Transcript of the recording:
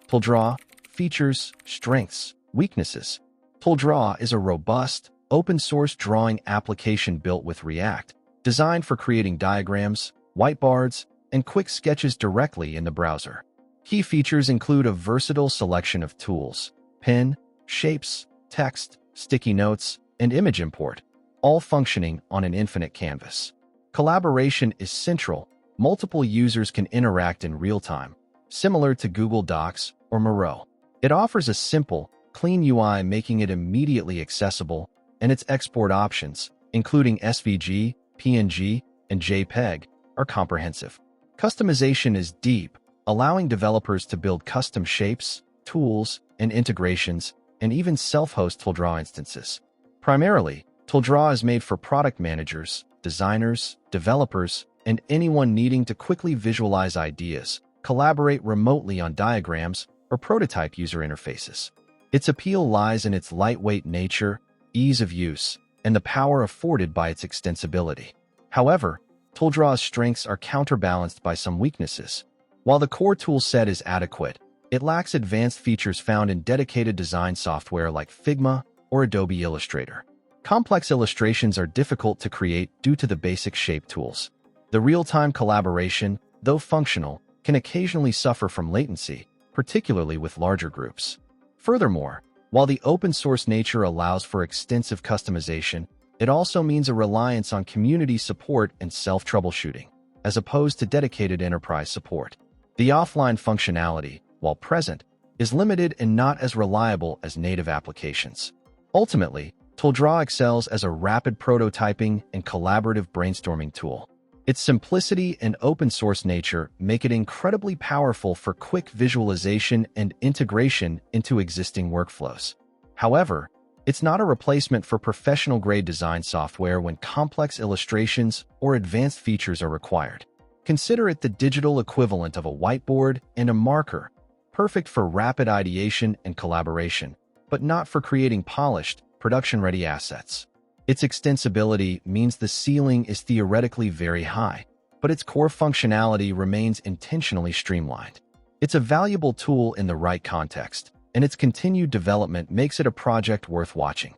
tldraw. Features, strengths, weaknesses. tldraw is a robust, open-source drawing application built with React, designed for creating diagrams, whiteboards, and quick sketches directly in the browser. Key features include a versatile selection of tools, pen, shapes, text, sticky notes, and image import, all functioning on an infinite canvas. Collaboration is central. Multiple users can interact in real time, similar to Google Docs or Miro. It offers a simple, clean UI, making it immediately accessible, and its export options, including SVG, PNG, and JPEG, are comprehensive. Customization is deep, allowing developers to build custom shapes, tools, and integrations, and even self-host tldraw instances. Primarily, tldraw is made for product managers, designers, developers, and anyone needing to quickly visualize ideas, collaborate remotely on diagrams, or prototype user interfaces. Its appeal lies in its lightweight nature, ease of use, and the power afforded by its extensibility. However, tldraw's strengths are counterbalanced by some weaknesses. While the core toolset is adequate, it lacks advanced features found in dedicated design software like Figma or Adobe Illustrator. Complex illustrations are difficult to create due to the basic shape tools. The real-time collaboration, though functional, can occasionally suffer from latency, particularly with larger groups. Furthermore, while the open-source nature allows for extensive customization, it also means a reliance on community support and self-troubleshooting, as opposed to dedicated enterprise support. The offline functionality, while present, is limited and not as reliable as native applications. Ultimately, tldraw excels as a rapid prototyping and collaborative brainstorming tool. Its simplicity and open-source nature make it incredibly powerful for quick visualization and integration into existing workflows. However, it's not a replacement for professional-grade design software when complex illustrations or advanced features are required. Consider it the digital equivalent of a whiteboard and a marker, perfect for rapid ideation and collaboration, but not for creating polished, production-ready assets. Its extensibility means the ceiling is theoretically very high, but its core functionality remains intentionally streamlined. It's a valuable tool in the right context, and its continued development makes it a project worth watching.